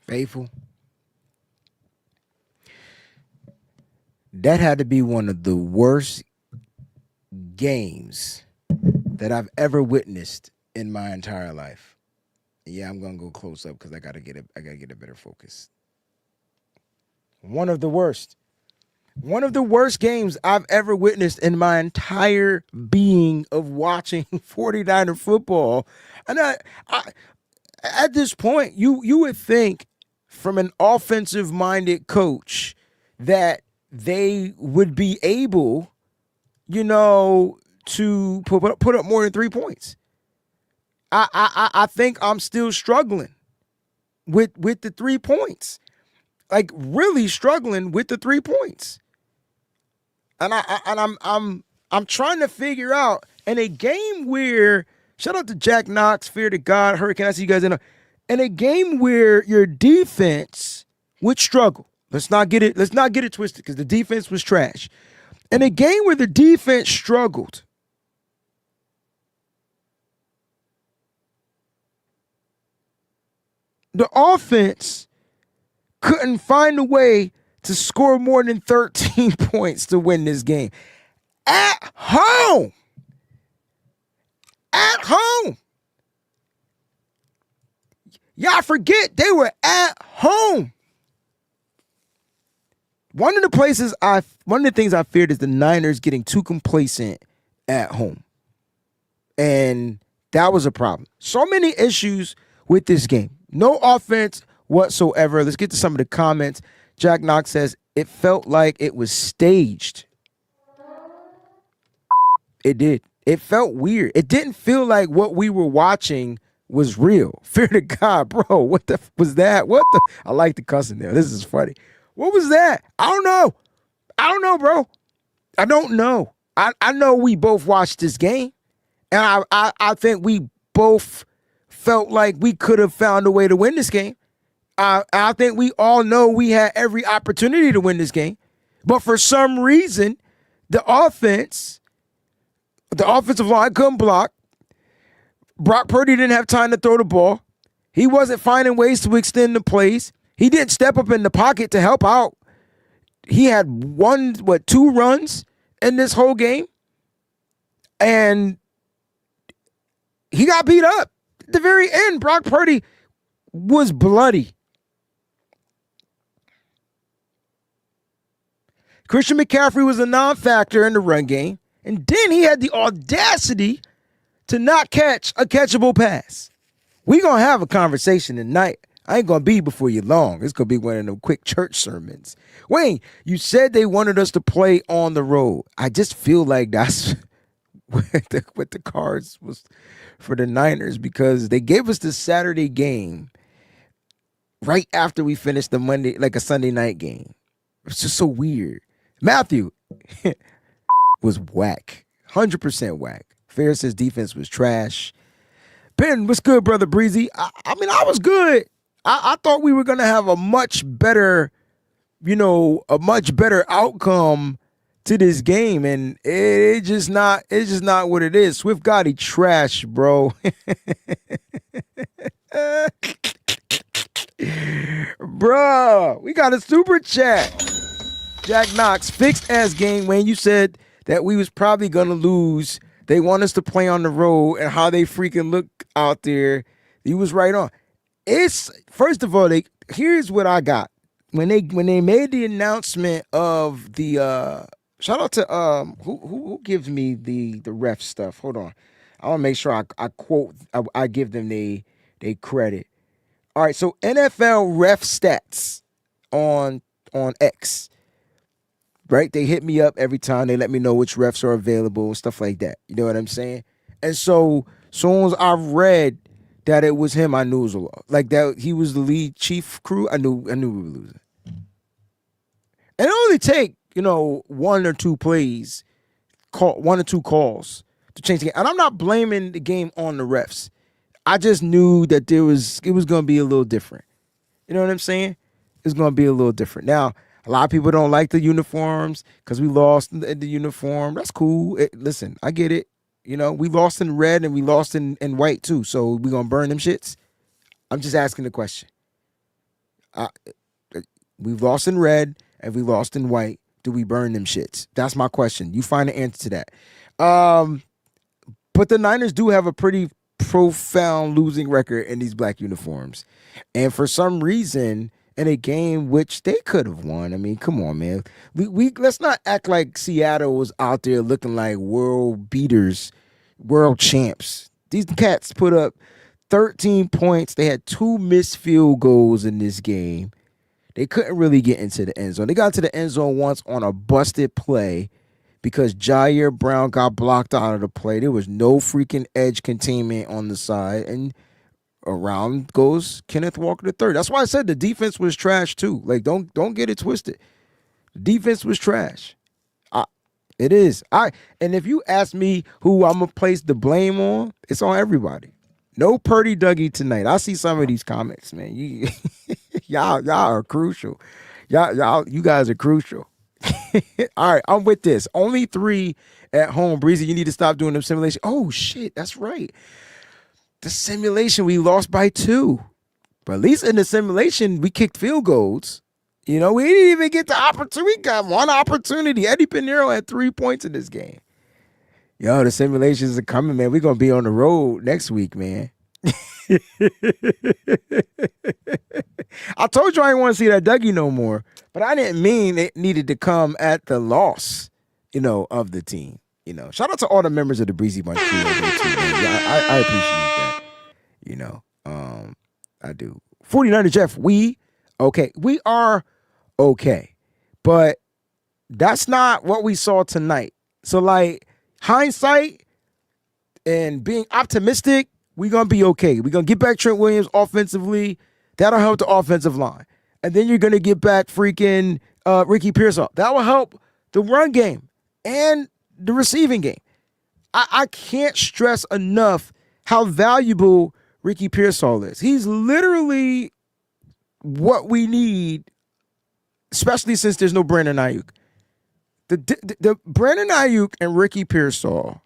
Faithful. That had to be one of the worst games that I've ever witnessed in my entire life. Yeah, I'm gonna go close up because I gotta get a better focus. One of the worst. One of the worst games I've ever witnessed in my entire being of watching 49er football. And I at this point, you would think from an offensive minded coach that they would be able, to put up more than 3 points. I think I'm still struggling with the 3 points, like really struggling with the 3 points, and I'm trying to figure out in a game where shout out to Jack Knox, fear to God, Hurricane. I see you guys in a game where your defense would struggle. Let's not get it twisted because the defense was trash. In a game where the defense struggled, the offense couldn't find a way to score more than 13 points to win this game. At home. At home. Y'all forget they were at home. One of the things I feared is the Niners getting too complacent at home. And that was a problem. So many issues with this game. No offense whatsoever. Let's get to some of the comments. Jack Knox says, it felt like it was staged. It did. It felt weird. It didn't feel like what we were watching was real. Fear to God, bro. What the was that? What the? I like the cussing there. This is funny. What was that? I don't know. I don't know, bro. I don't know. I know we both watched this game, and I think we both felt like we could have found a way to win this game. I think we all know we had every opportunity to win this game, but for some reason, the offensive line couldn't block. Brock Purdy didn't have time to throw the ball. He wasn't finding ways to extend the plays. He didn't step up in the pocket to help out. He had two runs in this whole game, and he got beat up. At the very end, Brock Purdy was bloody. Christian McCaffrey was a non-factor in the run game, and then he had the audacity to not catch a catchable pass. We're going to have a conversation tonight. I ain't going to be before you long. It's going to be one of them quick church sermons. Wayne, you said they wanted us to play on the road. I just feel like that's what the cards was for the Niners because they gave us the Saturday game right after we finished the Monday, like a Sunday night game. It's just so weird. Matthew was whack. 100% whack. Fair says defense was trash. Ben, what's good, brother Breezy? I mean, I was good. I thought we were gonna have a much better outcome to this game, and it's just not what it is. Swift Gotti trash, bro. Bro, we got a super chat. Jack Knox, fixed ass game. Wayne, you said that we was probably gonna lose. They want us to play on the road, and how they freaking look out there. He was right on. It's first of all, here's what I got when they made the announcement of the shout out to who gives me the ref stuff. Hold on, I want to make sure I quote I give them they credit. All right, so NFL ref stats on X. Right, they hit me up every time. They let me know which refs are available and stuff like that. You know what I'm saying? And so soon as I read that it was him, I knew it was a loss. Like that, he was the lead chief crew. I knew we were losing. And it only take one or two plays, one or two calls to change the game. And I'm not blaming the game on the refs. I just knew that it was going to be a little different. You know what I'm saying? It's going to be a little different. Now, a lot of people don't like the uniforms because we lost in the uniform. That's cool. Listen, I get it. We lost in red and we lost in white too. So we going to burn them shits? I'm just asking the question. I, we've lost in red and we lost in white. Do we burn them shits? That's my question. You find the answer to that. But the Niners do have a pretty profound losing record in these black uniforms. And for some reason, in a game which they could have won. I mean, come on, man. We let's not act like Seattle was out there looking like world beaters, world champs. These cats put up 13 points. They had 2 missed field goals in this game. They couldn't really get into the end zone. They got to the end zone once on a busted play because Jair Brown got blocked out of the play. There was no freaking edge containment on the side, and around goes Kenneth Walker III. That's why I said the defense was trash too. Like, don't get it twisted. The defense was trash. It is. And if you ask me who I'm gonna place the blame on, it's on everybody. No Purdy Dougie tonight. I see some of these comments, man. Y'all are crucial. You guys are crucial. All right, I'm with this. Only 3 at home. Breezy, you need to stop doing them simulations. Oh, shit, that's right. The simulation, we lost by 2. But at least in the simulation, we kicked field goals. You know, we didn't even get the opportunity. We got 1 opportunity. Eddie Pinheiro had 3 points in this game. Yo, the simulations are coming, man. We're going to be on the road next week, man. I told you I didn't want to see that Dougie no more, but I didn't mean it needed to come at the loss, of the team. Shout out to all the members of the Breezy Bunch crew over there too, man. Yeah, I appreciate that. I do. 49er Jeff, we are okay, but that's not what we saw tonight. So, like, hindsight and being optimistic, we're going to be okay. We're going to get back Trent Williams offensively. That'll help the offensive line. And then you're going to get back freaking Ricky Pearsall. That will help the run game and the receiving game. I can't stress enough how valuable Ricky Pearsall is. He's literally what we need, especially since there's no Brandon Ayuk. The Brandon Ayuk and Ricky Pearsall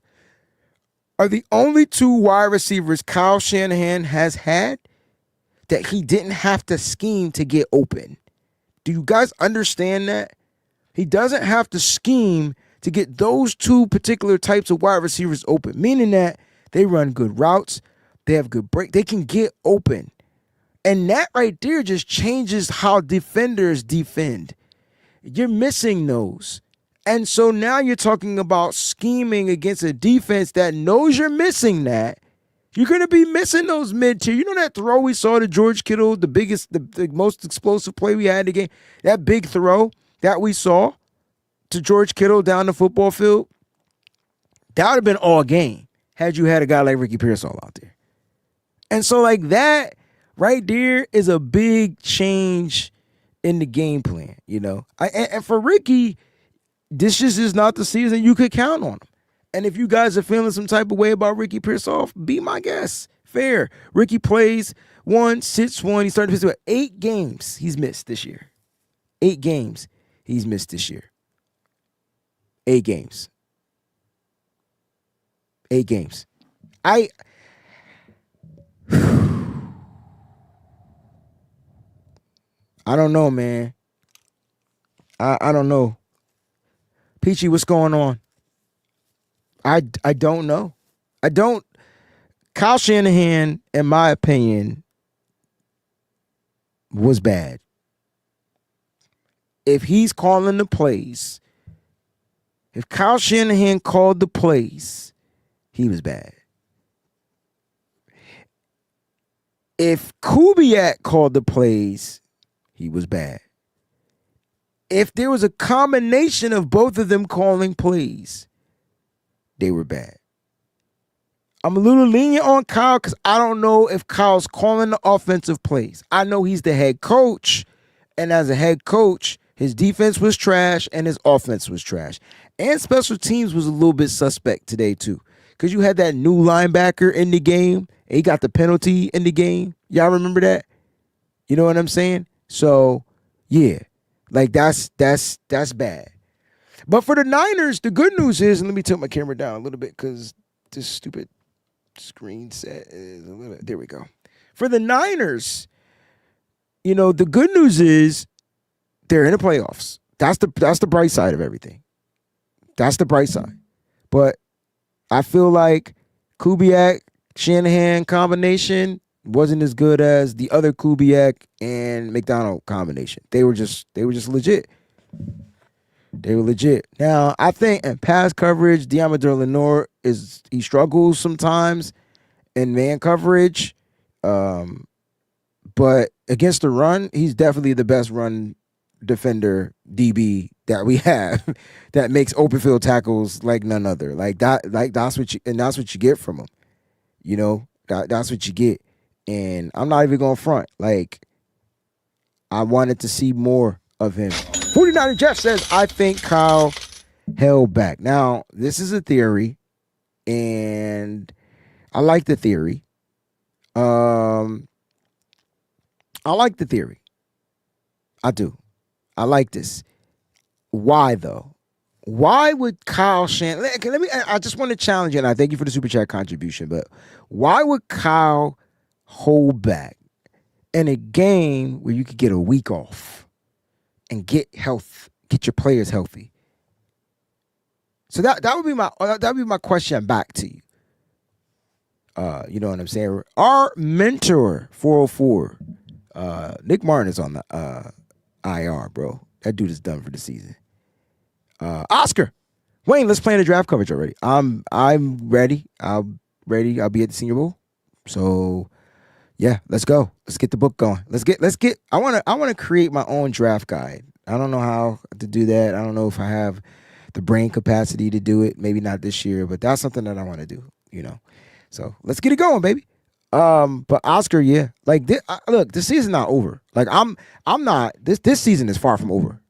are the only 2 wide receivers Kyle Shanahan has had that he didn't have to scheme to get open. Do you guys understand that? He doesn't have to scheme to get those 2 particular types of wide receivers open, meaning that they run good routes, they have good break, they can get open. And that right there just changes how defenders defend. You're missing those. And so now you're talking about scheming against a defense that knows you're missing that. You're going to be missing those mid-tier. You know that throw we saw to George Kittle, the most explosive play we had in the game? That big throw that we saw to George Kittle down the football field? That would have been all game had you had a guy like Ricky Pearsall out there. And so, like, that right there is a big change in the game plan, And for Ricky, this just is not the season you could count on him. And if you guys are feeling some type of way about Ricky Pearsall, be my guest. Fair. Ricky plays 1, sits 1. He started to miss 8 games he's missed this year. 8 games he's missed this year. 8 games. 8 games. I don't know, man. I don't know. Peachy, what's going on? I don't know. Kyle Shanahan, in my opinion, was bad. If he's calling the plays, if Kyle Shanahan called the plays, he was bad. If Kubiak called the plays, he was bad. If there was a combination of both of them calling plays, they were bad. I'm a little lenient on Kyle because I don't know if Kyle's calling the offensive plays. I know he's the head coach, and as a head coach, his defense was trash and his offense was trash. And special teams was a little bit suspect today too, because you had that new linebacker in the game, and he got the penalty in the game. Y'all remember that? You know what I'm saying? So, yeah, like that's bad. But for the Niners, the good news is, and let me tilt my camera down a little bit because this stupid screen set is a little bit. There we go. For the Niners, The good news is they're in the playoffs. That's the bright side of everything. That's the bright side. But I feel like Kubiak Shanahan combination wasn't as good as the other Kubiak and McDonald combination. They were just legit. They were legit. Now I think in pass coverage, Diamador Lenore he struggles sometimes in man coverage. Um, but against the run, he's definitely the best run defender DB that we have that makes open field tackles like none other. Like that, that's what you get from him. That's what you get. And I'm not even going front. Like, I wanted to see more of him. 49er Jeff says, I think Kyle held back. Now, this is a theory, and I like the theory. I like the theory. I do. I like this. Why though? Why would Kyle Shanahan? I just want to challenge you, and I thank you for the super chat contribution. But why would Kyle hold back in a game where you could get a week off and get your players healthy? So that would be my question back to you. You know what I'm saying? Our mentor 404, Nick Martin is on the IR, bro. That dude is done for the season. Oscar, Wayne, let's plan the draft coverage already. I'm ready. I'm ready. I'll be at the Senior Bowl. So yeah, let's go. Let's get the book going. Let's get. I wanna create my own draft guide. I don't know how to do that. I don't know if I have the brain capacity to do it. Maybe not this year, but that's something that I want to do. So let's get it going, baby. But Oscar, yeah, like look, this season's not over. Like I'm not. This season is far from over.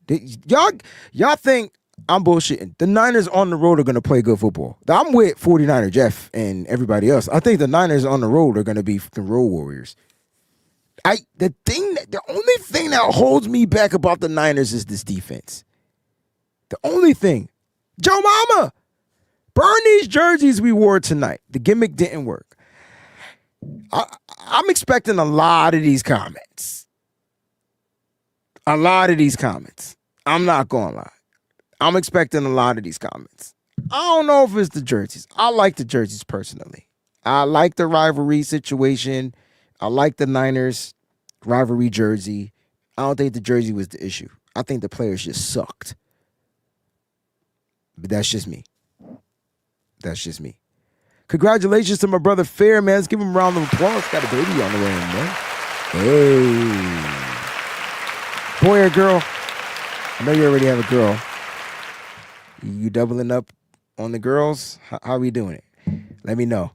Y'all think I'm bullshitting. The Niners on the road are going to play good football. I'm with 49er Jeff and everybody else. I think the Niners on the road are going to be the road warriors. The only thing that holds me back about the Niners is this defense. The only thing. Joe Mama, burn these jerseys we wore tonight. The gimmick didn't work. I'm expecting a lot of these comments. I'm not going to lie. I'm expecting a lot of these comments. I don't know if it's the jerseys. I like the jerseys personally. I like the rivalry situation. I like the Niners rivalry jersey. I don't think the jersey was the issue. I think the players just sucked. But that's just me. Congratulations to my brother Fair, man. Let's give him a round of applause. Got a baby on the way, man. Hey. Boy or girl? I know you already have a girl. You doubling up on the girls? How are we doing it? Let me know.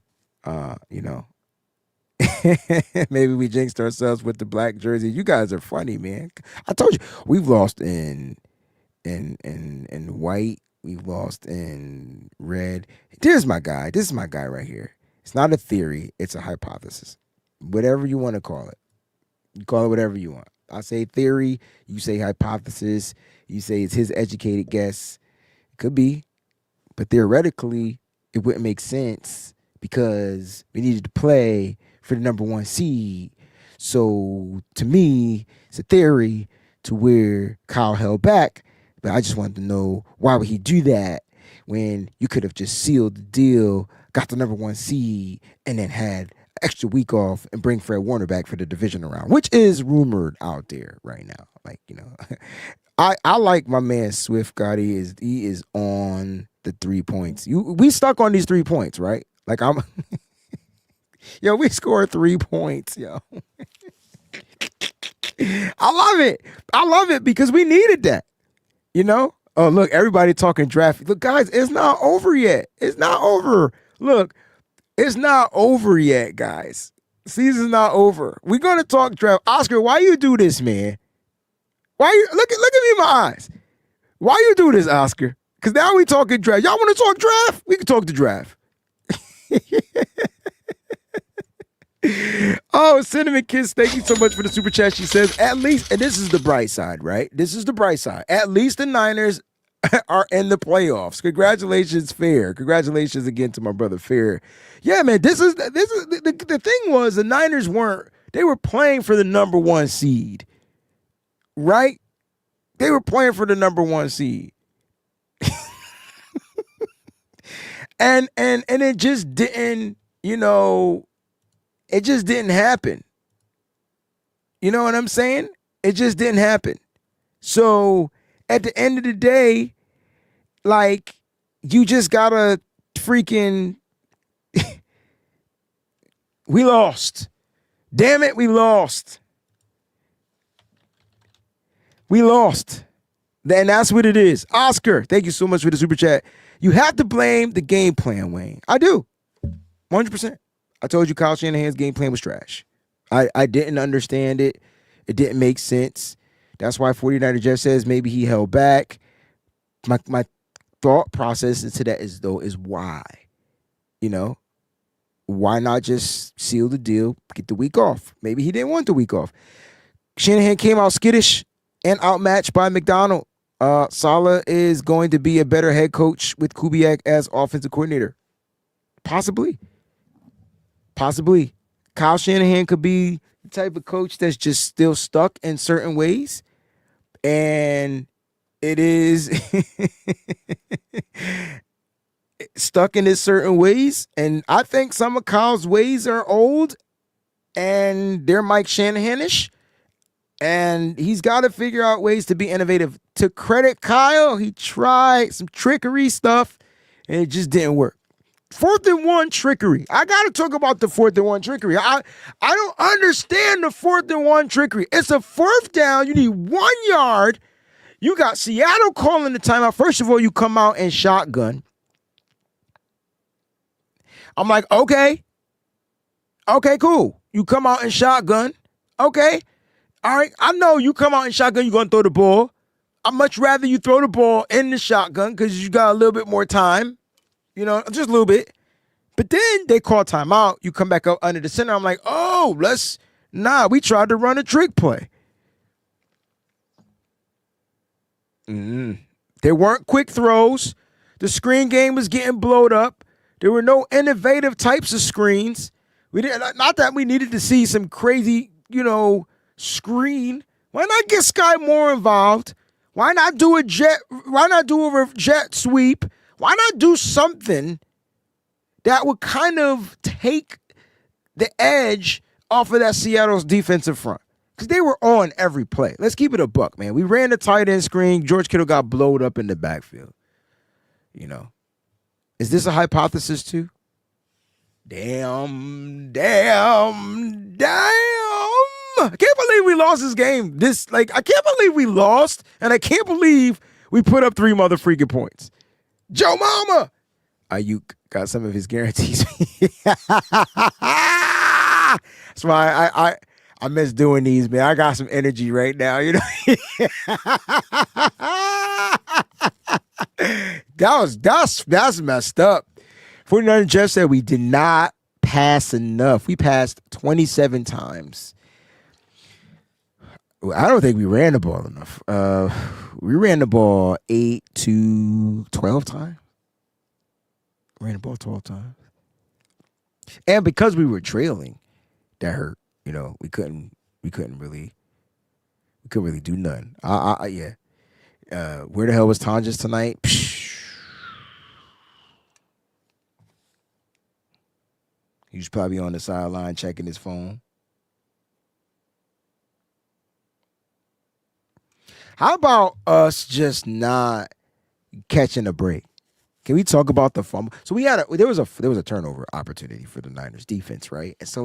Maybe we jinxed ourselves with the black jersey. You guys are funny, man. I told you we've lost in white. We've lost in red. This is my guy right here. It's not a theory. It's a hypothesis. Whatever you want to call it. You call it whatever you want. I say theory. You say hypothesis. You say it's his educated guess. It could be. But theoretically, it wouldn't make sense because we needed to play for the number 1 seed. So to me, it's a theory to where Kyle held back. But I just wanted to know, why would he do that when you could have just sealed the deal, got the number 1 seed, and then had an extra week off and bring Fred Warner back for the divisional round, which is rumored out there right now. Like, I like my man Swift Gotti. He is on the 3 points. We stuck on these 3 points, right? Like yo, we scored 3 points, yo. I love it because we needed that. Oh, look, everybody talking draft. Look, guys, it's not over yet. It's not over. Look, it's not over yet, guys. Season's not over. We're going to talk draft. Oscar, why you do this, man? Why you look at me in my eyes? Why you do this, Oscar? Because now we talking draft. Y'all want to talk draft? We can talk the draft. Oh, Cinnamon Kiss, thank you so much for the super chat. She says, at least, and this is the bright side, right? This is the bright side. At least the Niners are in the playoffs. Congratulations, Fair. Congratulations again to my brother Fair. Yeah, man, this is the thing was the Niners weren't They were playing for the number 1 seed, right? They were playing for the number 1 seed. and it just didn't, it just didn't happen. You know what I'm saying? It just didn't happen. So at the end of the day, like, you just gotta freaking we lost. Damn it, we lost. We lost. And that's what it is. Oscar, thank you so much for the super chat. You have to blame the game plan, Wayne. I do. 100%. I told you Kyle Shanahan's game plan was trash. I didn't understand it. It didn't make sense. That's why 49er Jeff says maybe he held back. My thought process into that is why. Why not just seal the deal, get the week off? Maybe he didn't want the week off. Shanahan came out skittish and outmatched by McDonald. Saleh is going to be a better head coach with Kubiak as offensive coordinator. Possibly. Kyle Shanahan could be the type of coach that's just still stuck in certain ways. And it is stuck in his certain ways. And I think some of Kyle's ways are old and they're Mike Shanahan-ish. And he's got to figure out ways to be innovative. To credit Kyle, he tried some trickery stuff and it just didn't work. 4th and 1 trickery. I got to talk about the 4th and 1 trickery. I don't understand the 4th and 1 trickery. It's a 4th down. You need 1 yard. You got Seattle calling the timeout. First of all, you come out and shotgun. I'm like, okay, cool. You come out and shotgun. Okay. All right. I know you come out and shotgun, you're going to throw the ball. I'd much rather you throw the ball in the shotgun because you got a little bit more time. Just a little bit. But then they call timeout. You come back up under the center. I'm like, we tried to run a trick play. There weren't quick throws. The screen game was getting blowed up. There were no innovative types of screens. Not that we needed to see some crazy, screen. Why not get Sky Moore involved? Why not do a jet? Why not do a jet sweep? Why not do something that would kind of take the edge off of that Seattle's defensive front? Because they were on every play. Let's keep it a buck, man. We ran the tight end screen. George Kittle got blowed up in the backfield. Is this a hypothesis too? Damn. I can't believe we lost this game. I can't believe we lost, and I can't believe we put up 3 mother freaking points. Joe Mama. Ayuk got some of his guarantees. That's why I miss doing these, man. I got some energy right now, That's messed up. 49 Jeff said we did not pass enough. We passed 27 times. I don't think we ran the ball enough. We ran the ball 8 to 12 times. Ran the ball 12 times. And because we were trailing, that hurt. We couldn't really do nothing. Yeah. Where the hell was Tonjes tonight? He was probably on the sideline checking his phone. How about us just not catching a break? Can we talk about the fumble? So there was a turnover opportunity for the Niners defense, right? And so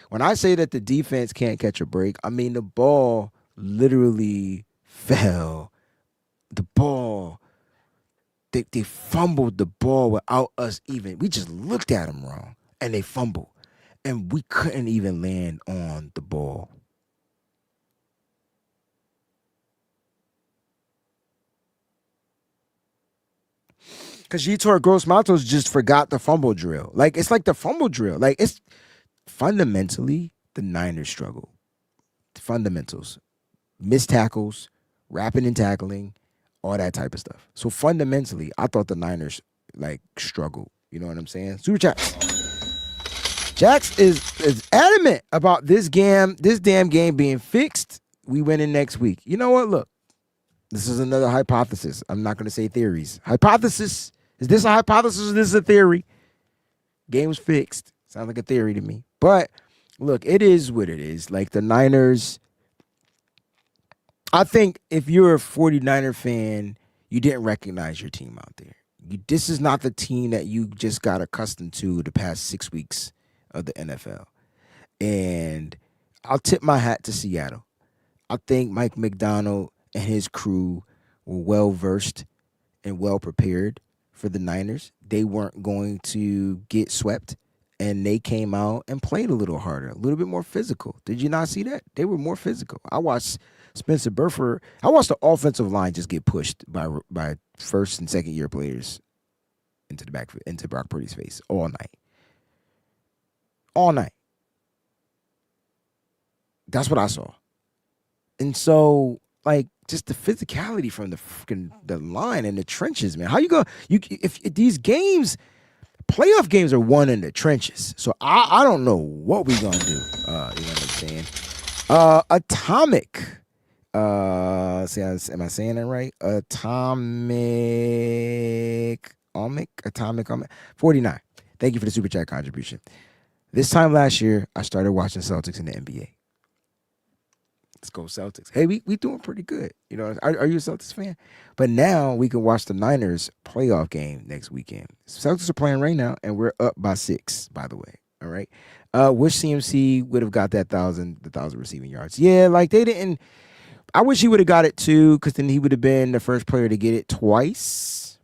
when I say that the defense can't catch a break, I mean the ball literally fell. The ball, they fumbled the ball without us even. We just looked at them wrong, and they fumbled, and we couldn't even land on the ball. Because Yetur Gross-Matos just forgot the fumble drill. It's like the fumble drill. It's fundamentally the Niners struggle. The fundamentals. Missed tackles, wrapping and tackling, all that type of stuff. So fundamentally, I thought the Niners struggled. You know what I'm saying? Super chat. Jax is adamant about this damn game being fixed. We win in next week. You know what? Look, this is another hypothesis. I'm not going to say theories. Hypothesis. Is this a hypothesis or this is a theory? Game was fixed. Sounds like a theory to me. But look, it is what it is. Like the Niners, I think if you're a 49er fan, you didn't recognize your team out there. This is not the team that you just got accustomed to the past 6 weeks of the NFL. And I'll tip my hat to Seattle. I think Mike McDonald and his crew were well versed and well prepared for the Niners. They weren't going to get swept, and they came out and played a little harder, a little bit more physical. Did you not see that? They were more physical. I watched Spencer Burford. I watched the offensive line just get pushed by first and second year players into Brock Purdy's face all night. All night. That's what I saw. And so, like, just the physicality from the line and the trenches, man. How you go? If these games, playoff games are won in the trenches. So I don't know what we gonna do. You know what I'm saying? Atomic. Am I saying that right? Atomic. 49. Thank you for the super chat contribution. This time last year, I started watching Celtics in the NBA. Let's go Celtics. Hey, we doing pretty good. You know, are you a Celtics fan? But now we can watch the Niners playoff game next weekend. Celtics are playing right now, and we're up by 6, by the way. All right. Wish CMC would have got that 1,000 receiving yards. Yeah, like they didn't. I wish he would have got it too, because then he would have been the first player to get it twice.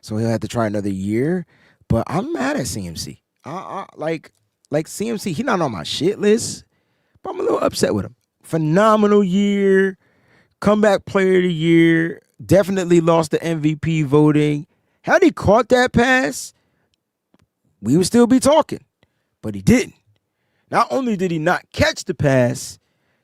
So he'll have to try another year. But I'm mad at CMC. Like CMC, he's not on my shit list. But I'm a little upset with him. Phenomenal year. Comeback player of the year. Definitely lost the MVP voting. Had he caught that pass, we would still be talking. But he didn't. Not only did he not catch the pass,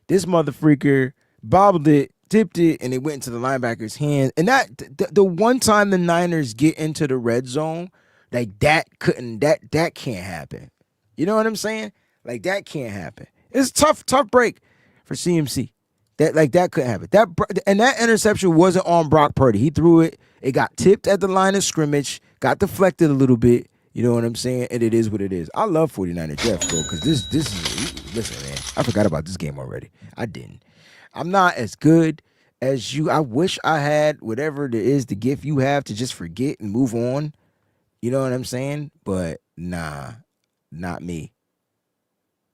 this motherfreaker bobbled it, tipped it, and it went into the linebacker's hands. And the one time the Niners get into the red zone, like that can't happen. You know what I'm saying? Like that can't happen. It's tough break for CMC. That couldn't happen. That interception wasn't on Brock Purdy. He threw it. It got tipped at the line of scrimmage, got deflected a little bit. You know what I'm saying? And it is what it is. I love 49er Jeff, bro, because this is, listen, man, I forgot about this game already. I didn't. I'm not as good as you. I wish I had whatever it is, the gift you have to just forget and move on. You know what I'm saying? But nah, not me.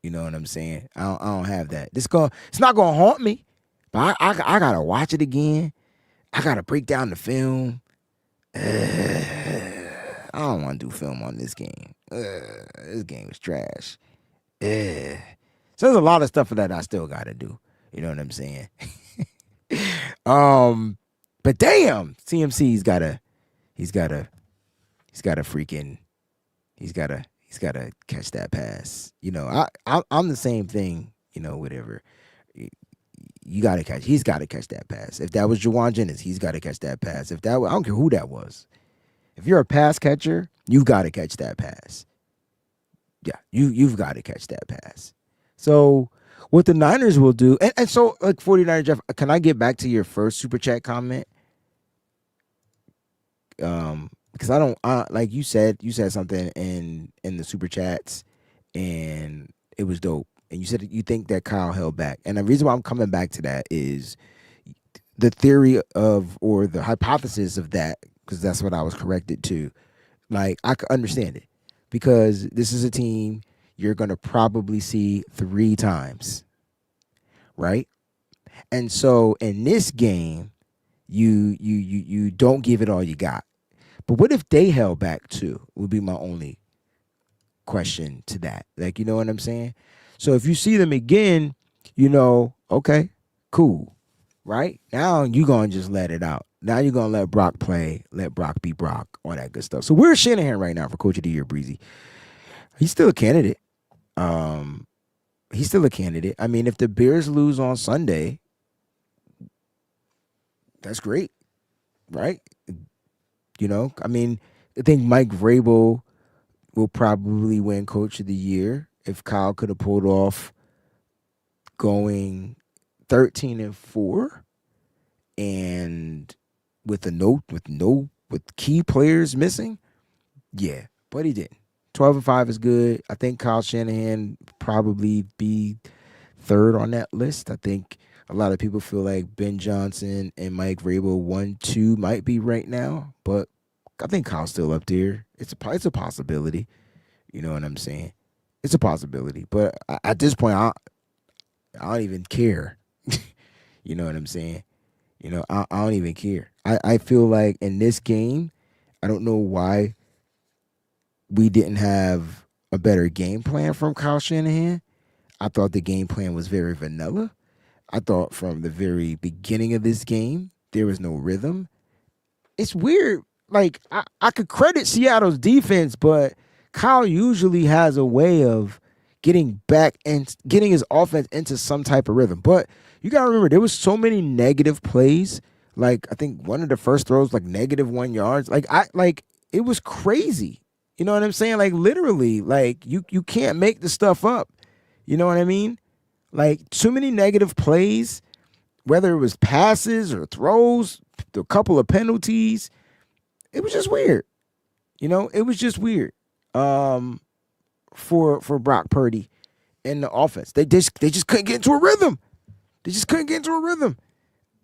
You know what I'm saying? I don't have that. It's not gonna haunt me, but I gotta watch it again. I gotta break down the film. I don't want to do film on this game. This game is trash. So there's a lot of stuff that I still gotta do. You know what I'm saying? But damn, CMC's gotta catch that pass. You know, I'm the same thing. You know, whatever. He's got to catch that pass. If that was Juwan Jennings, he's got to catch that pass. I don't care who that was. If you're a pass catcher, you've got to catch that pass. Yeah, you've got to catch that pass. So what the Niners will do, and so like 49ers, Jeff, can I get back to your first super chat comment? Because like you said something in the super chats, and it was dope. And you said you think that Kyle held back, and the reason why I'm coming back to that is the theory of, or the hypothesis of that, because that's what I was corrected to. Like, I could understand it, because this is a team you're gonna probably see 3 times, right? And so in this game, you don't give it all you got. But what if they held back too? Would be my only question to that. Like, you know what I'm saying? So if you see them again, you know, okay, cool, right? Now you're going to just let it out. Now you're going to let Brock play, let Brock be Brock, all that good stuff. So where's Shanahan right now for Coach of the Year, Breezy? He's still a candidate. He's still a candidate. I mean, if the Bears lose on Sunday, that's great, right? You know, I mean, I think Mike Vrabel will probably win Coach of the Year if Kyle could have pulled off going 13-4 and with key players missing. Yeah, but he didn't. 12-5 is good. I think Kyle Shanahan probably be third on that list. I think a lot of people feel like Ben Johnson and Mike Vrabel 1-2 might be right now, but I think Kyle's still up there. It's a possibility. You know what I'm saying? It's a possibility, but at this point, I don't even care. You know what I'm saying? I don't even care. I feel like in this game, I don't know why we didn't have a better game plan from Kyle Shanahan. I thought the game plan was very vanilla. I thought from the very beginning of this game, there was no rhythm. It's weird. Like, I could credit Seattle's defense, but Kyle usually has a way of getting back and getting his offense into some type of rhythm. But you got to remember, there was so many negative plays. Like, I think one of the first throws, like, -1 yards. Like, it was crazy. You know what I'm saying? Like, literally, like, you can't make the stuff up. You know what I mean? Like, too many negative plays, whether it was passes or throws, a couple of penalties. It was just weird. It was just weird for Brock Purdy and the offense. They just couldn't get into a rhythm. They just couldn't get into a rhythm.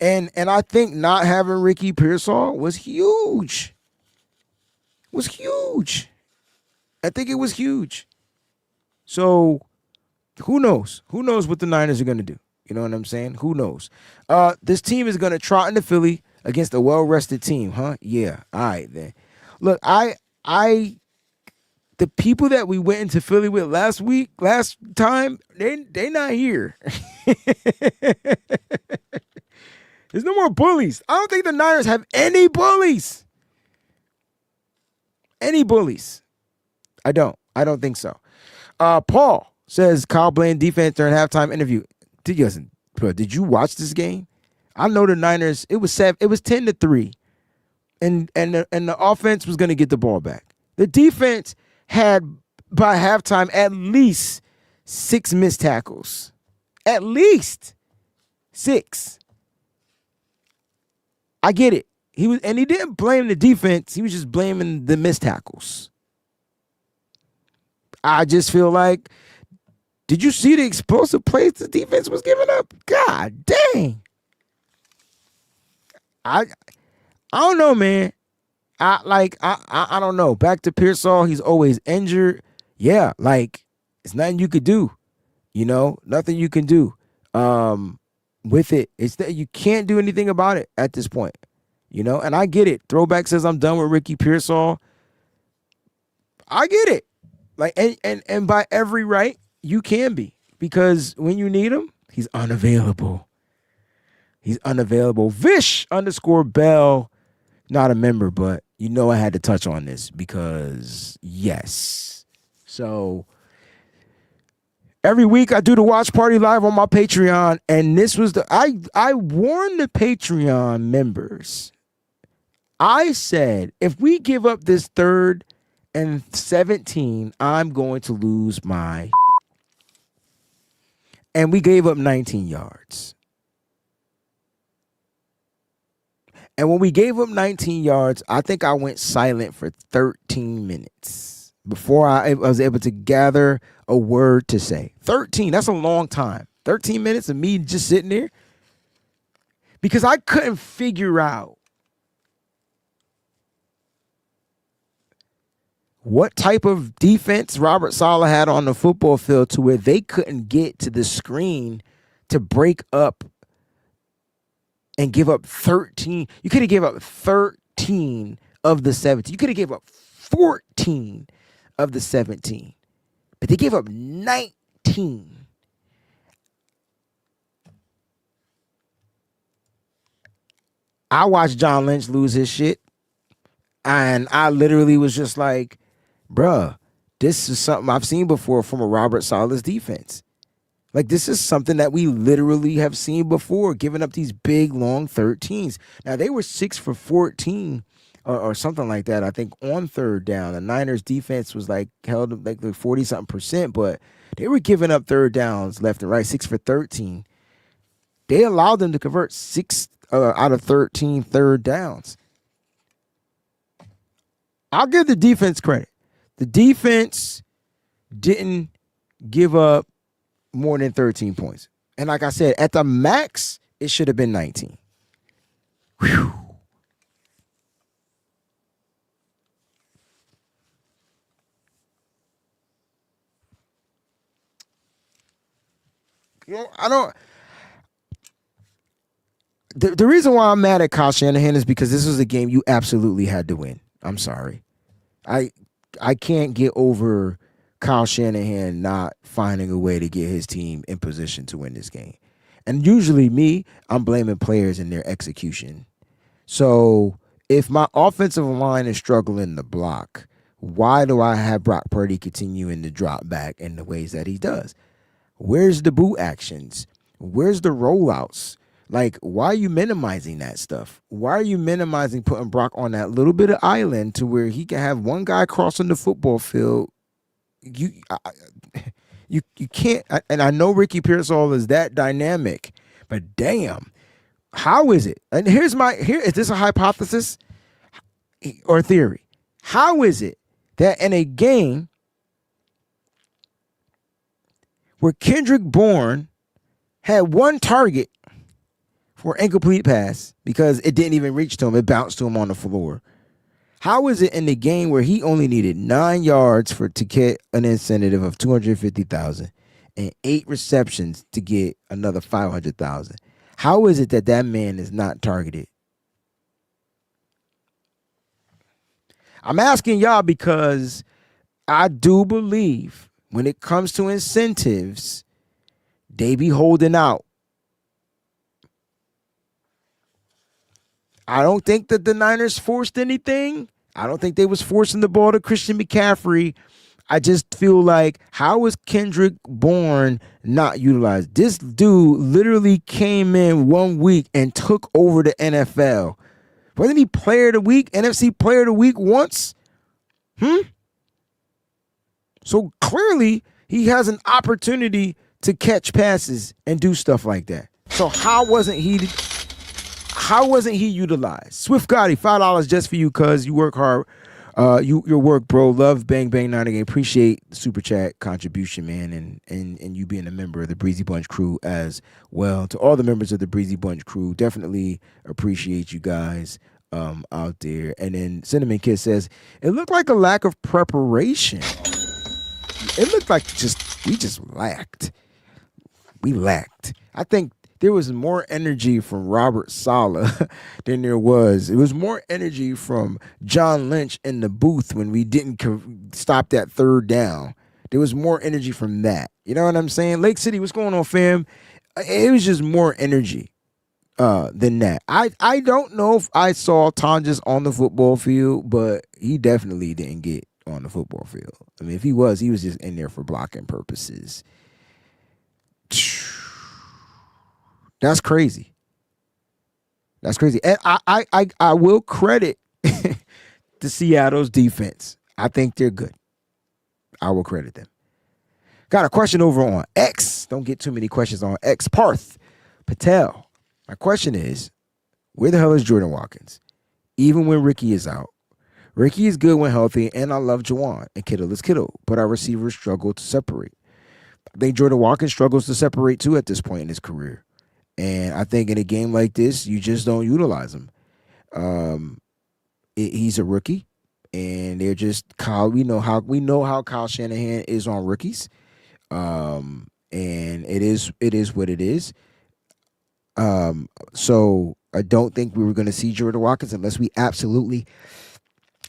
And I think not having Ricky Pearsall was huge. Was huge. I think it was huge. So who knows? Who knows what the Niners are going to do? You know what I'm saying? Who knows? This team is going to trot into Philly against a well-rested team, huh? Yeah. All right, then. Look, the people that we went into Philly with last time, they not here. There's no more bullies. I don't think the Niners have any bullies. Any bullies. I don't think so. Paul says Kyle blamed defense during halftime interview. Did you watch this game? I know the Niners. It was 10-3, and the offense was going to get the ball back. The defense had by halftime at least 6 missed tackles, at least 6. I get it. He didn't blame the defense. He was just blaming the missed tackles. I just feel like, did you see the explosive plays the defense was giving up? God dang. I don't know, man. I don't know. Back to Pearsall, he's always injured. Yeah, like, it's nothing you could do. Nothing you can do with it. It's that you can't do anything about it at this point. And I get it. Throwback says I'm done with Ricky Pearsall. I get it. Like, and by every right, you can be. Because when you need him, he's unavailable. He's unavailable. Vish_Bell, not a member, but I had to touch on this because, yes. So, every week I do the watch party live on my Patreon, and this was I warned the Patreon members. I said, if we give up this 3rd and 17, I'm going to lose my. And we gave up 19 yards. And when we gave up 19 yards, I think I went silent for 13 minutes before I was able to gather a word to say. 13, that's a long time. 13 minutes of me just sitting there. Because I couldn't figure out what type of defense Robert Saleh had on the football field to where they couldn't get to the screen to break up and give up 13. You could have gave up 13 of the 17. You could have gave up 14 of the 17. But they gave up 19. I watched John Lynch lose his shit. And I literally was just like, bruh, this is something I've seen before from a Robert Saleh's defense. Like, this is something that we literally have seen before, giving up these big, long 13s. Now, they were 6 for 14 or something like that. I think on third down, the Niners defense was like held like 40 something percent, but they were giving up third downs left and right, 6 for 13. They allowed them to convert six out of 13 third downs. I'll give the defense credit. The defense didn't give up more than 13 points. And like I said, at the max, it should have been 19. Whew. You know, I don't. The reason why I'm mad at Kyle Shanahan is because this was a game you absolutely had to win. I'm sorry. I I can't get over Kyle Shanahan not finding a way to get his team in position to win this game. And usually I'm blaming players in their execution. So if my offensive line is struggling to block, why do I have Brock Purdy continuing to drop back in the ways that he does? Where's the boot actions? Where's the rollouts? Like, why are you minimizing that stuff? Why are you minimizing putting Brock on that little bit of island to where he can have one guy crossing the football field? You can't. And I know Ricky Pearsall is that dynamic, but damn, how is it? And here is this a hypothesis or theory? How is it that in a game where Kendrick Bourne had one target for incomplete pass because it didn't even reach to him, it bounced to him on the floor? How is it in the game where he only needed 9 yards to get an incentive of $250,000 and 8 receptions to get another $500,000? How is it that man is not targeted? I'm asking y'all because I do believe when it comes to incentives, they be holding out. I don't think that the Niners forced anything. I don't think they was forcing the ball to Christian McCaffrey. I just feel like, how is Kendrick Bourne not utilized? This dude literally came in 1 week and took over the NFL. Wasn't he player of the week, NFC player of the week once? So clearly he has an opportunity to catch passes and do stuff like that. So how wasn't he utilized? Swift Gotti, $5 just for you, cuz you work hard. Your work, bro. Love Bang Bang 90. Appreciate the super chat contribution, man, and you being a member of the Breezy Bunch crew as well. To all the members of the Breezy Bunch crew, definitely appreciate you guys out there. And then Cinnamon Kid says, it looked like a lack of preparation. It looked like we just lacked. We lacked. I think there was more energy from Robert Saleh than there was. It was more energy from John Lynch in the booth when we didn't stop that third down. There was more energy from that. You know what I'm saying? Lake City, what's going on, fam? It was just more energy than that. I don't know if I saw Tonjes on the football field, but he definitely didn't get on the football field. I mean, if he was just in there for blocking purposes. That's crazy. That's crazy. And I will credit the Seattle's defense. I think they're good. I will credit them. Got a question over on X. Don't get too many questions on X. Parth Patel. My question is, where the hell is Jordan Watkins? Even when Ricky is out. Ricky is good when healthy, and I love Juwan, and Kittle is Kittle, but our receivers struggle to separate. I think Jordan Watkins struggles to separate too at this point in his career. And I think in a game like this, you just don't utilize him. He's a rookie, and they're just Kyle. We know how Kyle Shanahan is on rookies, and it is what it is. So I don't think we were going to see Jordan Watkins unless we absolutely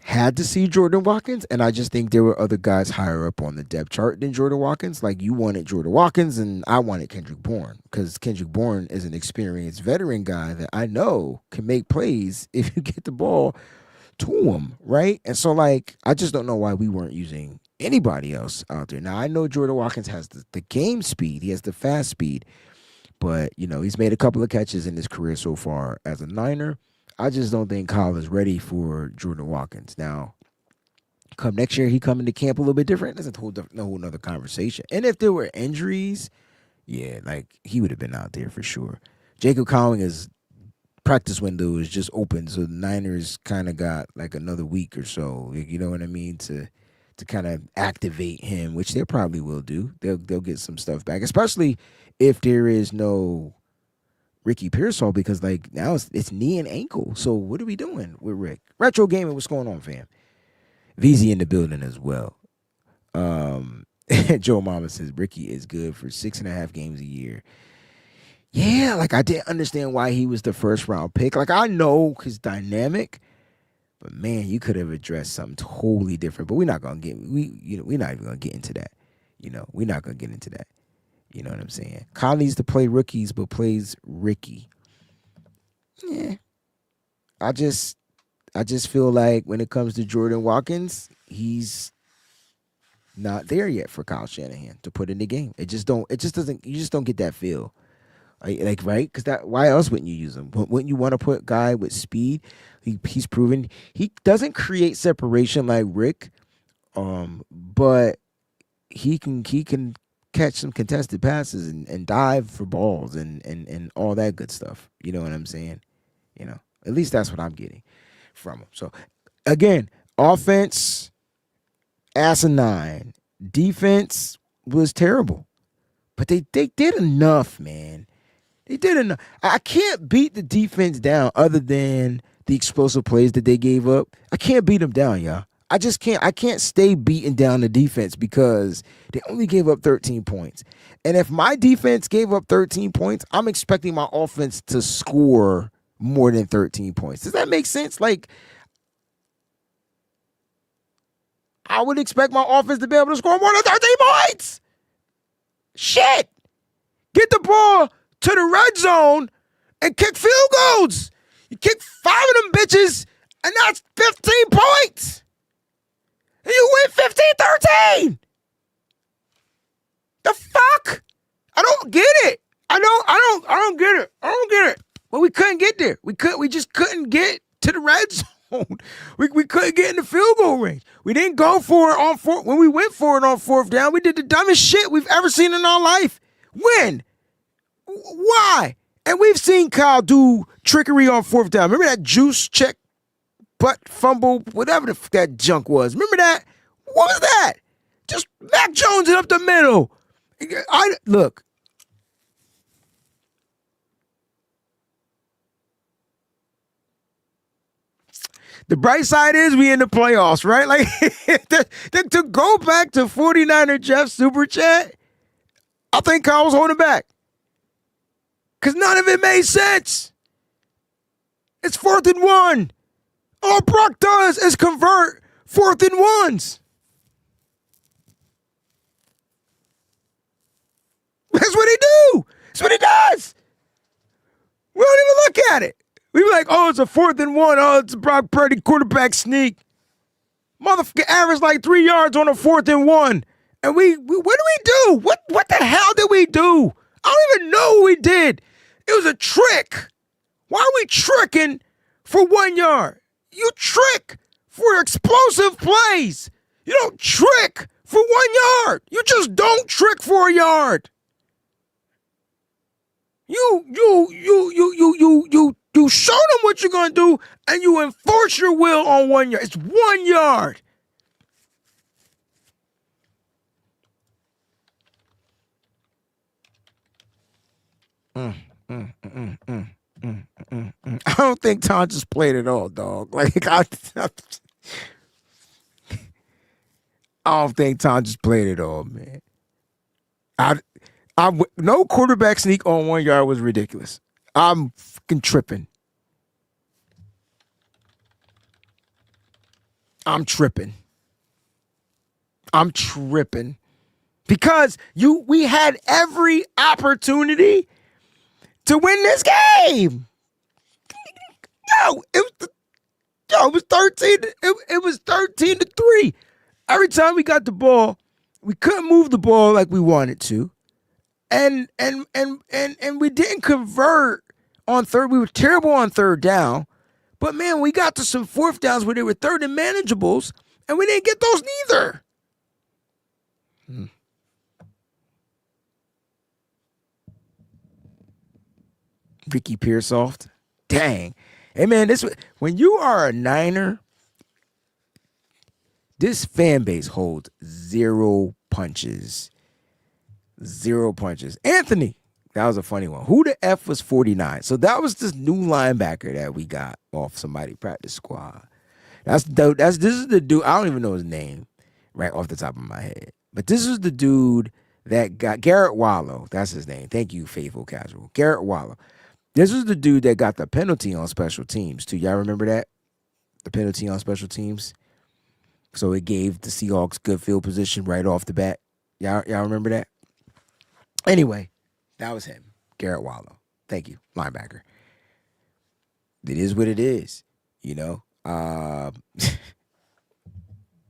had to see Jordan Watkins, and I just think there were other guys higher up on the depth chart than Jordan Watkins. Like, you wanted Jordan Watkins, and I wanted Kendrick Bourne, because Kendrick Bourne is an experienced veteran guy that I know can make plays if you get the ball to him, right? And so, like, I just don't know why we weren't using anybody else out there. Now, I know Jordan Watkins has the game speed. He has the fast speed, but, you know, he's made a couple of catches in his career so far as a Niner. I just don't think Kyle is ready for Jordan Watkins. Now, come next year, he come into camp a little bit different. That's a whole nother conversation. And if there were injuries, yeah, like he would have been out there for sure. Jacob Cowing's practice window is just open, so the Niners kind of got like another week or so. You know what I mean, to kind of activate him, which they probably will do. They'll get some stuff back, especially if there is no Ricky Pearsall, because like now it's knee and ankle. So what are we doing with Rick? Retro Gaming, what's going on, fam? VZ in the building as well. Joe Mama says Ricky is good for 6.5 games a year. Yeah, like I didn't understand why he was the first round pick. Like I know his dynamic, but man, you could have addressed something totally different. But we're not gonna we're not even gonna get into that. We're not gonna get into that. You know what I'm saying? Kyle needs to play rookies, but plays Ricky. Yeah. I just feel like when it comes to Jordan Watkins, he's not there yet for Kyle Shanahan to put in the game. You just don't get that feel. Like right? Because why else wouldn't you use him? Wouldn't you want to put a guy with speed? He's proven he doesn't create separation like Rick, but he can catch some contested passes and dive for balls and all that good stuff. You know what I'm saying? At least that's what I'm getting from him. So again, offense asinine, defense was terrible, but they did enough, man. They did enough. I can't beat the defense down other than the explosive plays that they gave up. I can't beat them down, y'all. I just can't. I can't stay beating down the defense because they only gave up 13 points. And if my defense gave up 13 points, I'm expecting my offense to score more than 13 points. Does that make sense? Like, I would expect my offense to be able to score more than 13 points. Shit. Get the ball to the red zone and kick field goals. You kick 5 of them bitches, and that's 15 points. And you win 15-13. The fuck? I don't get it. I don't get it. I don't get it. But we couldn't get there. We just couldn't get to the red zone. We couldn't get in the field goal range. We didn't go for it on fourth. When we went for it on fourth down, we did the dumbest shit we've ever seen in our life. When? Why? And we've seen Kyle do trickery on fourth down. Remember that juice check, butt fumble, whatever that junk was. Remember that? What was that? Just Mac Jones it up the middle. Look. The bright side is we in the playoffs, right? Like to go back to 49er Jeff Super Chat, I think Kyle was holding back. Because none of it made sense. It's 4th and 1. All Brock does is convert 4th and 1s. That's what he do. That's what he does. We don't even look at it. We be like, oh, it's a 4th and 1. Oh, it's a Brock Purdy quarterback sneak. Motherfucker averaged like 3 yards on a 4th and 1. And we what do we do? What the hell did we do? I don't even know what we did. It was a trick. Why are we tricking for 1 yard? You trick for explosive plays. You don't trick for 1 yard. You just don't trick for a yard. You show them what you're gonna do, and you enforce your will on 1 yard. It's 1 yard. I don't think Tom just played it all, dog. Like I don't think Tom just played it all, man. No quarterback sneak on 1 yard was ridiculous. I'm fucking tripping. I'm tripping. Because we had every opportunity to win this game. It was 13. It was 13-3. Every time we got the ball, we couldn't move the ball like we wanted to. And we didn't convert on third. We were terrible on third down, But man, we got to some fourth downs where they were third and manageables, and we didn't get those neither. Ricky Pearsoft. Dang. Hey man, when you are a Niner, this fan base holds zero punches. Zero punches. Anthony, that was a funny one. Who the F was 49? So that was this new linebacker that we got off somebody practice squad. This is the dude. I don't even know his name right off the top of my head. But this is the dude that got Garrett Wallow. That's his name. Thank you, faithful casual. Garrett Wallow. This was the dude that got the penalty on special teams too. Y'all remember that? The penalty on special teams. So it gave the Seahawks good field position right off the bat. Y'all remember that? Anyway, that was him, Garrett Wallow. Thank you, linebacker. It is what it is, you know.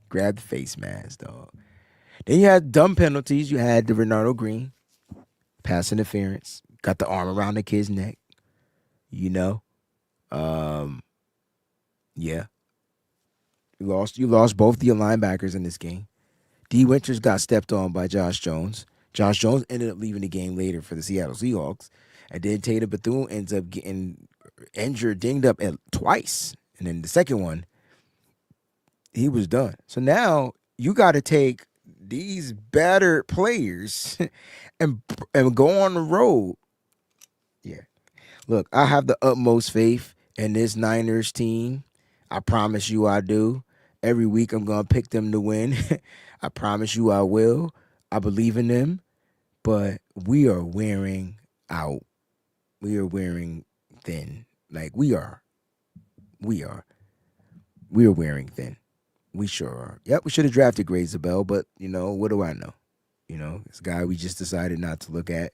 Grab the face mask, dog. Then you had dumb penalties. You had the Renardo Green, pass interference, got the arm around the kid's neck, you know. Yeah. You lost both of your linebackers in this game. D. Winters got stepped on by Josh Jones. Josh Jones ended up leaving the game later for the Seattle Seahawks. And then Tatum Bethune ends up getting injured, dinged up twice. And then the second one, he was done. So now you got to take these battered players and go on the road. Yeah. Look, I have the utmost faith in this Niners team. I promise you I do. Every week I'm going to pick them to win. I promise you I will. I believe in them. But we are wearing out. We are wearing thin. Like we are. We are wearing thin. We sure are. Yep, we should have drafted Gray Zabel, but, you know, what do I know? You know, this guy we just decided not to look at.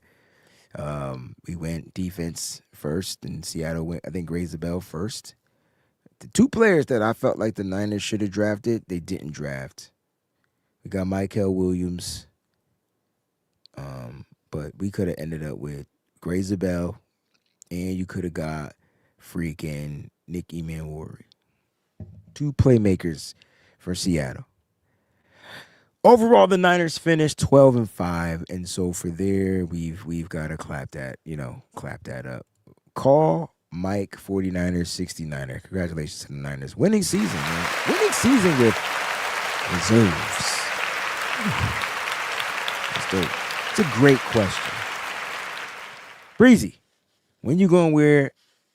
We went defense first, and Seattle went, I think, Gray Zabel first. The two players that I felt like the Niners should have drafted, they didn't draft. We got Michael Williams, but we could have ended up with Gray Zabel, and you could have got freaking Nick Emanwari. Two playmakers for Seattle. Overall, the Niners finished 12-5, and so for there, we've got to clap that up. Call Mike 49ers 69er. Congratulations to the Niners. Winning season, man. Winning season with reserves. That's dope. It's a great question. Breezy, when you gonna wear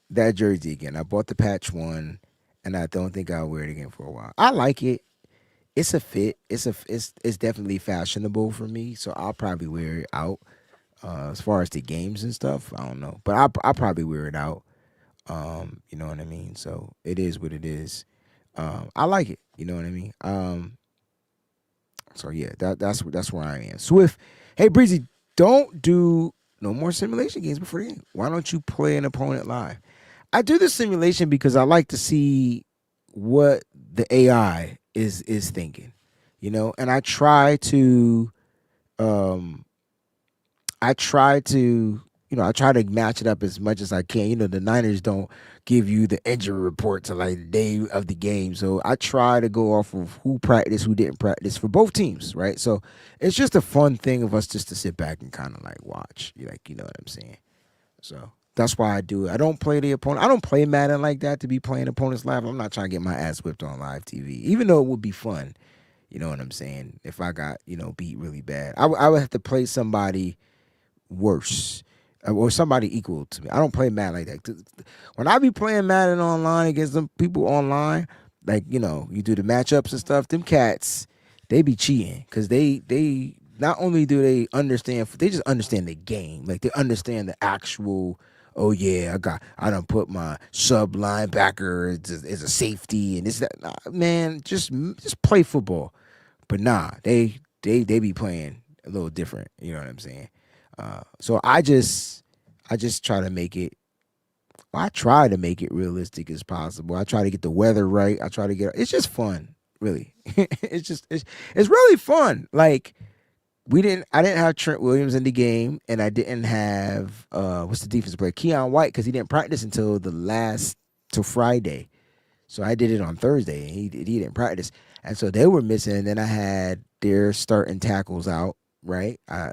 that jersey again? I bought the patch one, and I don't think I'll wear it again for a while. I like it. It's a fit. It's definitely fashionable for me, so I'll probably wear it out. As far as the games and stuff, I don't know, but I'll probably wear it out. You know what I mean? So it is what it is. I like it. You know what I mean? So yeah, that's where I am. Swift, hey Breezy, don't do no more simulation games before the game. Why don't you play an opponent live? I do the simulation because I like to see what the AI is thinking, you know, and I try to match it up as much as I can. You know, the Niners don't give you the injury report to like the day of the game. So I try to go off of who practiced, who didn't practice for both teams, right? So it's just a fun thing of us just to sit back and kind of like watch, like, you know what I'm saying? So that's why I do it. I don't play the opponent. I don't play Madden like that to be playing opponents live. I'm not trying to get my ass whipped on live TV, even though it would be fun. You know what I'm saying? If I got, beat really bad, I would have to play somebody worse or somebody equal to me. I don't play Madden like that. When I be playing Madden online against them people online, like, you do the matchups and stuff, them cats, they be cheating because they not only do they understand, they just understand the game. Like they understand the actual, oh yeah, I done put my sub linebacker as a safety and this, that. Nah, man, just play football. But nah, they be playing a little different. You know what I'm saying? So I just try to make it. I try to make it realistic as possible. I try to get the weather right. It's just fun, really. it's really fun. Like I didn't have Trent Williams in the game, and I didn't have what's the defensive player, Keon White, because he didn't practice until the last till Friday. So I did it on Thursday, and he didn't practice, and so they were missing. And then I had their starting tackles out, right? I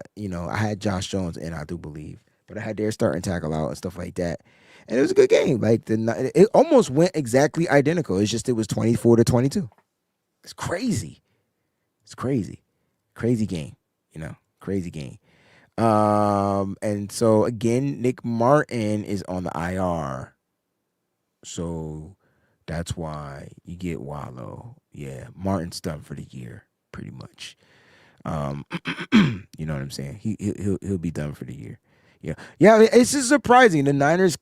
had Josh Jones in, I do believe, but I had their starting tackle out and stuff like that. And it was a good game. Like it almost went exactly identical. It's just it was 24-22. It's crazy. It's crazy. Crazy game. Crazy game. And so again, Nick Martin is on the IR. So that's why you get Wallow. Yeah, Martin's done for the year, pretty much. You know what I'm saying? He'll be done for the year. Yeah. It's just surprising. The Niners.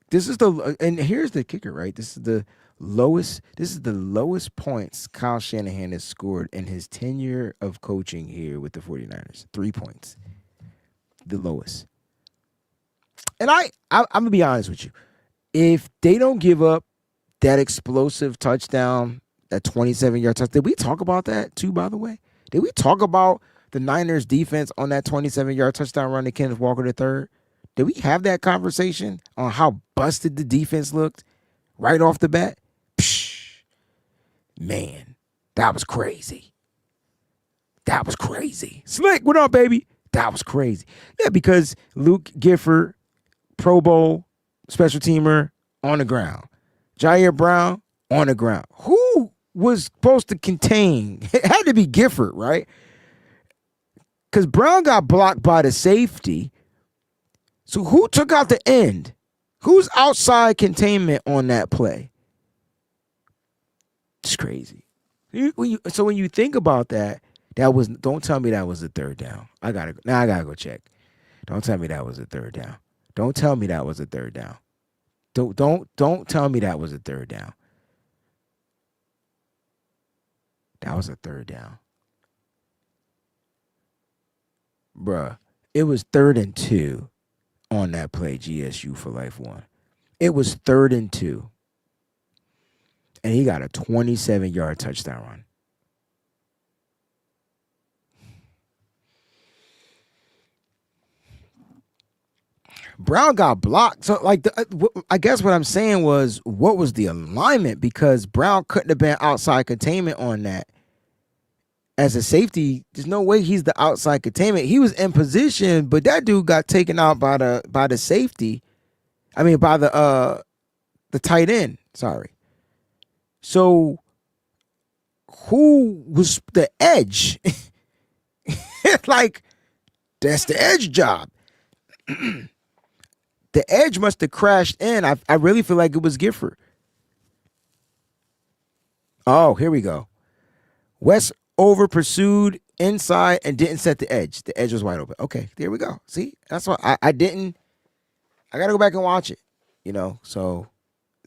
And here's the kicker, right? This is the lowest points Kyle Shanahan has scored in his tenure of coaching here with the 49ers. 3 points. The lowest. And I'm gonna be honest with you. If they don't give up that explosive touchdown, that 27-yard touchdown, did we talk about that too, by the way? Did we talk about the Niners defense on that 27-yard touchdown run to Kenneth Walker III? Did we have that conversation on how busted the defense looked right off the bat? Psh, man, that was crazy. That was crazy. Slick, what up, baby? That was crazy. Yeah, because Luke Gifford, Pro Bowl, special teamer, on the ground. Jair Brown, on the ground. Who was supposed to contain? It had to be Gifford, right? Because Brown got blocked by the safety. So who took out the end? Who's outside containment on that play? It's crazy. So when you think about that, don't tell me that was a third down. I gotta go check. Don't tell me that was a third down. Don't tell me that was a third down. Don't tell me that was a third down. That was a third down. Bruh, it was 3rd and 2 on that play, GSU for life one. It was 3rd and 2. And he got a 27-yard touchdown run. Brown got blocked. So, I guess what I'm saying was, what was the alignment? Because Brown couldn't have been outside containment on that. As a safety, there's no way he's the outside containment. He was in position, but that dude got taken out by the safety. I mean, by the tight end. Sorry. So, who was the edge? Like, that's the edge job. The edge must have crashed in. I really feel like it was Gifford. Oh, here we go. West over pursued inside and didn't set the edge. The edge was wide open. Okay, there we go. See, that's why I didn't. I got to go back and watch it. So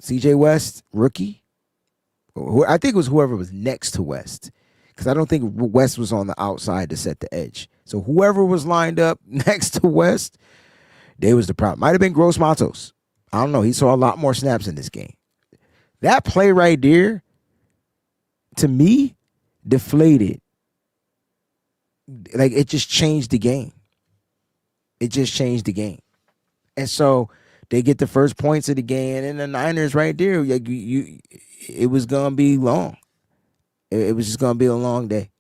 CJ West, rookie. I think it was whoever was next to West, because I don't think West was on the outside to set the edge. So whoever was lined up next to West, they was the problem. Might have been Gross Matos. I don't know. He saw a lot more snaps in this game. That play right there, to me, deflated. Like, it just changed the game. It just changed the game. And so they get the first points of the game, and the Niners right there, it was going to be long. It was just going to be a long day.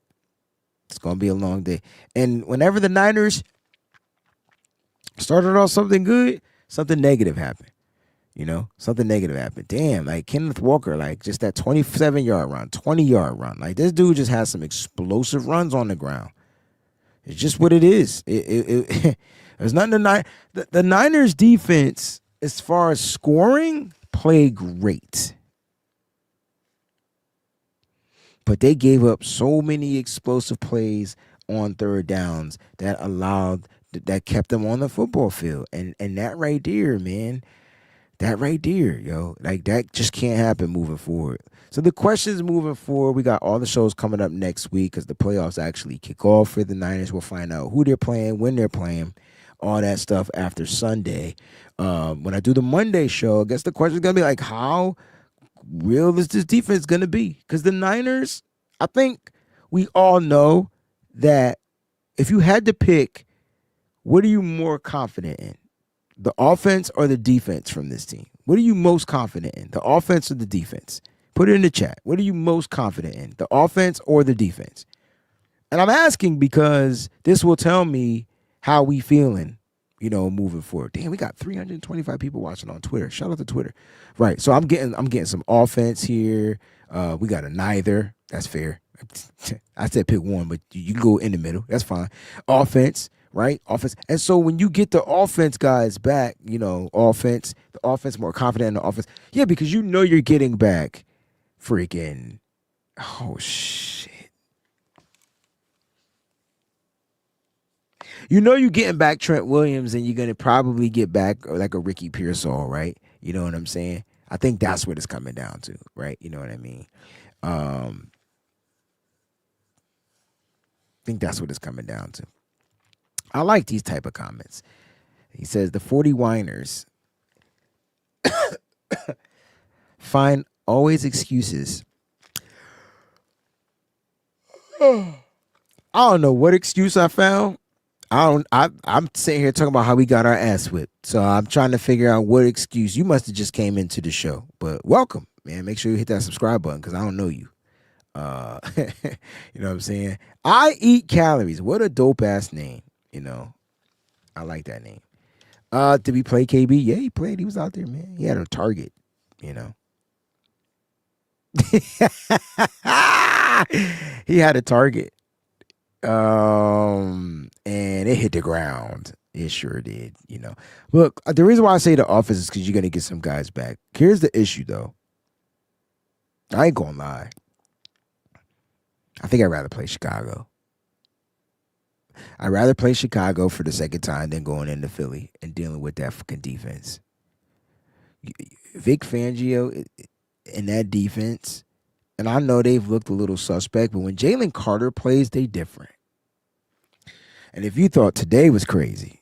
It's going to be a long day. And whenever the Niners started off something good, something negative happened. Something negative happened. Damn, like Kenneth Walker, like just that 27-yard run, 20-yard run. Like, this dude just has some explosive runs on the ground. It's just what it is. There's nothing the Niners defense, as far as scoring, played great. But they gave up so many explosive plays on third downs that kept them on the football field. And that right there, man, that right there, yo, like, that just can't happen moving forward. So the questions moving forward, we got all the shows coming up next week because the playoffs actually kick off for the Niners. We'll find out who they're playing, when they're playing, all that stuff after Sunday. When I do the Monday show, I guess the question is going to be like, how real is this defense going to be? Because the Niners, I think we all know that if you had to pick, what are you more confident in? The offense or the defense from this team? What are you most confident in? The offense or the defense? Put it in the chat. What are you most confident in? The offense or the defense? And I'm asking because this will tell me how we feeling, moving forward. Damn, we got 325 people watching on Twitter. Shout out to Twitter. Right. So I'm getting some offense here. We got a neither. That's fair. I said pick one, but you can go in the middle. That's fine. Offense, right? Offense. And so when you get the offense guys back, the offense more confident in the offense. Yeah, because you're getting back freaking, oh shit. You're getting back Trent Williams, and you're going to probably get back like a Ricky Pearsall, right? You know what I'm saying? I think that's what it's coming down to, right? You know what I mean? I think that's what it's coming down to. I like these type of comments. He says, the 40 whiners find always excuses. I don't know what excuse I found. I'm sitting here talking about how we got our ass whipped. So I'm trying to figure out what excuse. You must have just came into the show. But welcome, man. Make sure you hit that subscribe button because I don't know you. You know what I'm saying? I eat calories. What a dope ass name. I like that name. Did we play KB? Yeah, he played. He was out there, man. He had a target, He had a target. And it hit the ground. It sure did, Look, the reason why I say the offense is because you're going to get some guys back. Here's the issue, though. I ain't going to lie. I think I'd rather play Chicago. I'd rather play Chicago for the second time than going into Philly and dealing with that fucking defense. Vic Fangio and that defense, and I know they've looked a little suspect, but when Jalen Carter plays, they different. And if you thought today was crazy,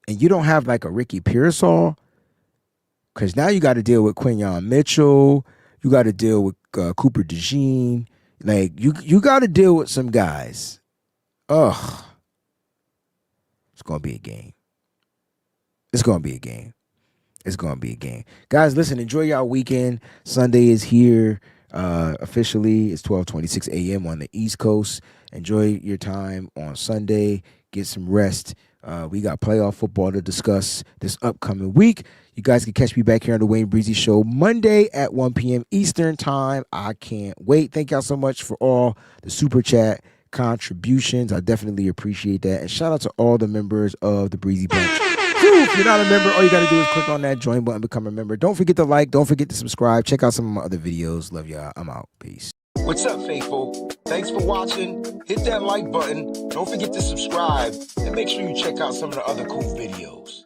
and you don't have like a Ricky Pearsall, because now you got to deal with Quinyon Mitchell, you got to deal with Cooper DeJean, like you got to deal with some guys. Ugh, it's gonna be a game. It's gonna be a game. It's gonna be a game, guys. Listen, enjoy y'all weekend. Sunday is here. Officially, it's 12:26 a.m. on the East Coast. Enjoy your time on Sunday. Get some rest. We got playoff football to discuss this upcoming week. You guys can catch me back here on the Wayne Breezy Show Monday at 1 p.m. Eastern Time. I can't wait. Thank y'all so much for all the super chat contributions. I definitely appreciate that. And shout out to all the members of the Breezy Bunch. If you're not a member, all you got to do is click on that join button, become a member. Don't forget to like. Don't forget to subscribe. Check out some of my other videos. Love y'all. I'm out. Peace. What's up, faithful? Thanks for watching. Hit that like button. Don't forget to subscribe. And make sure you check out some of the other cool videos.